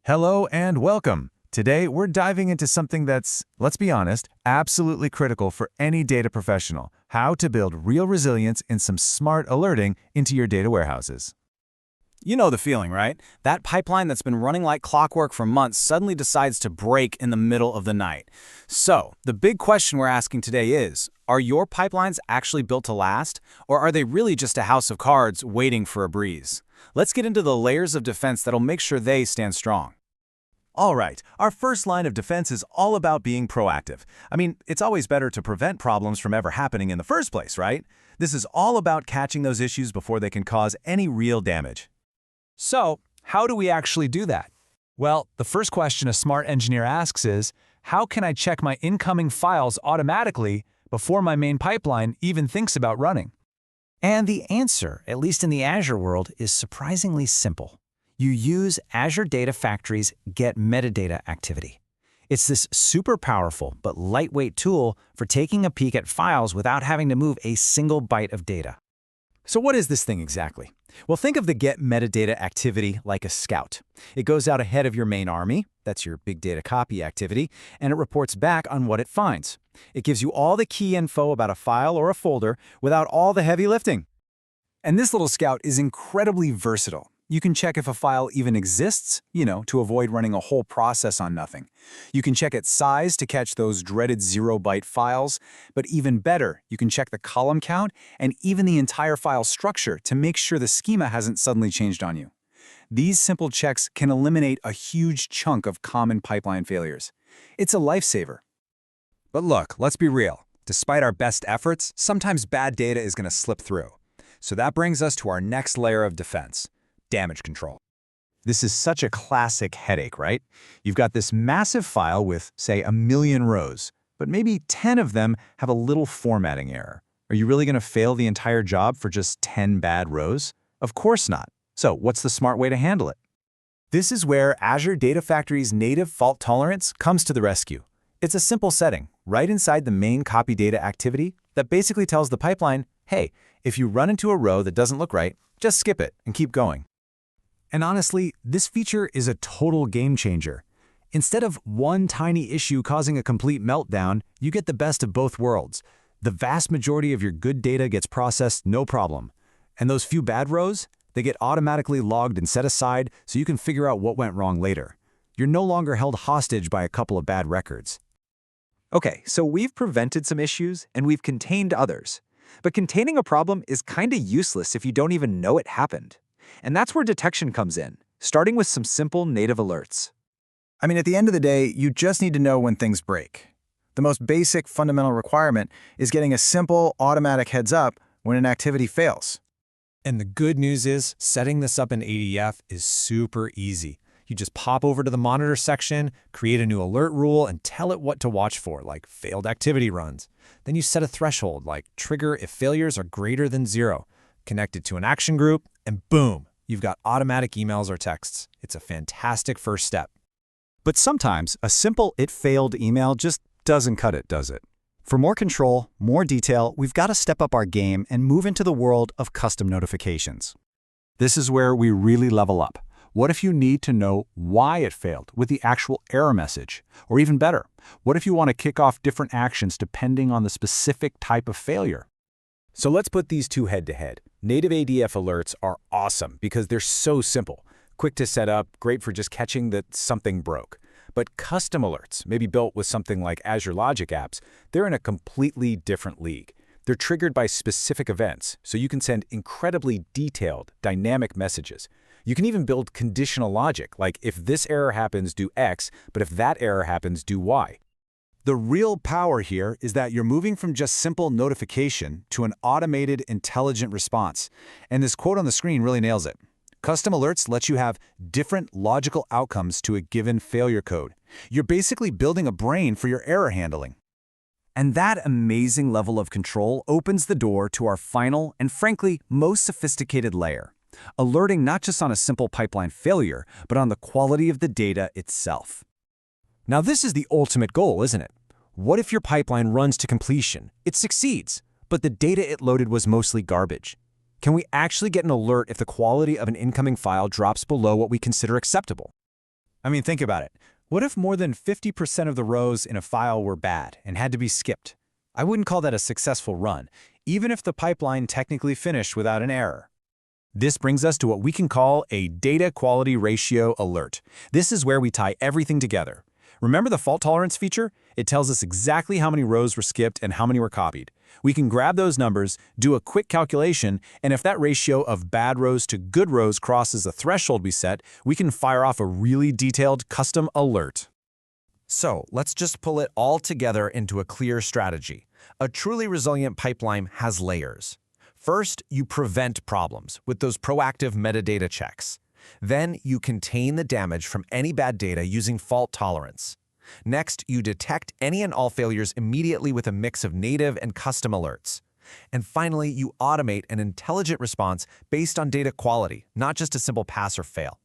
Hello and welcome. Today, we're diving into something that's, let's be honest, absolutely critical for any data professional: how to build real resilience and some smart alerting into your data warehouses. You know the feeling, right? That pipeline that's been running like clockwork for months suddenly decides to break in the middle of the night. So, the big question we're asking today is, are your pipelines actually built to last, or are they really just a house of cards waiting for a breeze? Let's get into the layers of defense that'll make sure they stand strong. All right, our first line of defense is all about being proactive. It's always better to prevent problems from ever happening in the first place, right? This is all about catching those issues before they can cause any real damage. So, how do we actually do that? Well, the first question a smart engineer asks is, how can I check my incoming files automatically before my main pipeline even thinks about running? And the answer, at least in the Azure world, is surprisingly simple. You use Azure Data Factory's Get Metadata activity. It's this super powerful but lightweight tool for taking a peek at files without having to move a single byte of data. So what is this thing exactly? Well, think of the Get Metadata activity like a scout. It goes out ahead of your main army, that's your big data copy activity, and it reports back on what it finds. It gives you all the key info about a file or a folder without all the heavy lifting. And this little scout is incredibly versatile. You can check if a file even exists, to avoid running a whole process on nothing. You can check its size to catch those dreaded 0-byte files, but even better, you can check the column count and even the entire file structure to make sure the schema hasn't suddenly changed on you. These simple checks can eliminate a huge chunk of common pipeline failures. It's a lifesaver. But look, let's be real. Despite our best efforts, sometimes bad data is going to slip through. So that brings us to our next layer of defense: damage control. This is such a classic headache, right? You've got this massive file with, say, 1 million rows, but maybe 10 of them have a little formatting error. Are you really going to fail the entire job for just 10 bad rows? Of course not. So what's the smart way to handle it? This is where Azure Data Factory's native fault tolerance comes to the rescue. It's a simple setting right inside the main copy data activity that basically tells the pipeline, hey, if you run into a row that doesn't look right, just skip it and keep going. And honestly, this feature is a total game changer. Instead of one tiny issue causing a complete meltdown, you get the best of both worlds. The vast majority of your good data gets processed no problem. And those few bad rows, they get automatically logged and set aside so you can figure out what went wrong later. You're no longer held hostage by a couple of bad records. Okay, so we've prevented some issues and we've contained others. But containing a problem is kinda useless if you don't even know it happened. And that's where detection comes in, starting with some simple native alerts. At the end of the day, you just need to know when things break. The most basic fundamental requirement is getting a simple automatic heads up when an activity fails. And the good news is, setting this up in ADF is super easy. You just pop over to the monitor section, create a new alert rule, and tell it what to watch for, like failed activity runs. Then you set a threshold, like trigger if failures are greater than 0. Connect it to an action group, and boom, you've got automatic emails or texts. It's a fantastic first step. But sometimes a simple "it failed" email just doesn't cut it, does it? For more control, more detail, we've got to step up our game and move into the world of custom notifications. This is where we really level up. What if you need to know why it failed with the actual error message? Or even better, what if you want to kick off different actions depending on the specific type of failure? So let's put these two head to head. Native ADF alerts are awesome because they're so simple. Quick to set up, great for just catching that something broke. But custom alerts, maybe built with something like Azure Logic Apps, they're in a completely different league. They're triggered by specific events, so you can send incredibly detailed, dynamic messages. You can even build conditional logic, like if this error happens, do X, but if that error happens, do Y. The real power here is that you're moving from just simple notification to an automated, intelligent response. And this quote on the screen really nails it. Custom alerts let you have different logical outcomes to a given failure code. You're basically building a brain for your error handling. And that amazing level of control opens the door to our final and frankly most sophisticated layer, alerting not just on a simple pipeline failure, but on the quality of the data itself. Now this is the ultimate goal, isn't it? What if your pipeline runs to completion? It succeeds, but the data it loaded was mostly garbage. Can we actually get an alert if the quality of an incoming file drops below what we consider acceptable? I mean, think about it. What if more than 50% of the rows in a file were bad and had to be skipped? I wouldn't call that a successful run, even if the pipeline technically finished without an error. This brings us to what we can call a data quality ratio alert. This is where we tie everything together. Remember the fault tolerance feature? It tells us exactly how many rows were skipped and how many were copied. We can grab those numbers, do a quick calculation, and if that ratio of bad rows to good rows crosses the threshold we set, we can fire off a really detailed custom alert. So let's just pull it all together into a clear strategy. A truly resilient pipeline has layers. First, you prevent problems with those proactive metadata checks. Then you contain the damage from any bad data using fault tolerance. Next, you detect any and all failures immediately with a mix of native and custom alerts. And finally, you automate an intelligent response based on data quality, not just a simple pass or fail.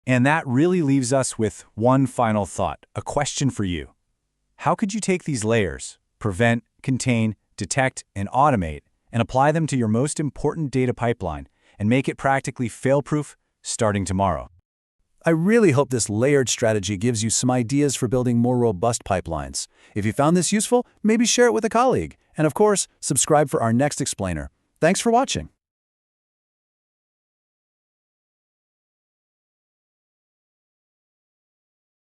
And that really leaves us with one final thought, a question for you. How could you take these layers, prevent, contain, detect, and automate, and apply them to your most important data pipeline and make it practically fail-proof starting tomorrow? I really hope this layered strategy gives you some ideas for building more robust pipelines. If you found this useful, maybe share it with a colleague. And of course, subscribe for our next explainer. Thanks for watching.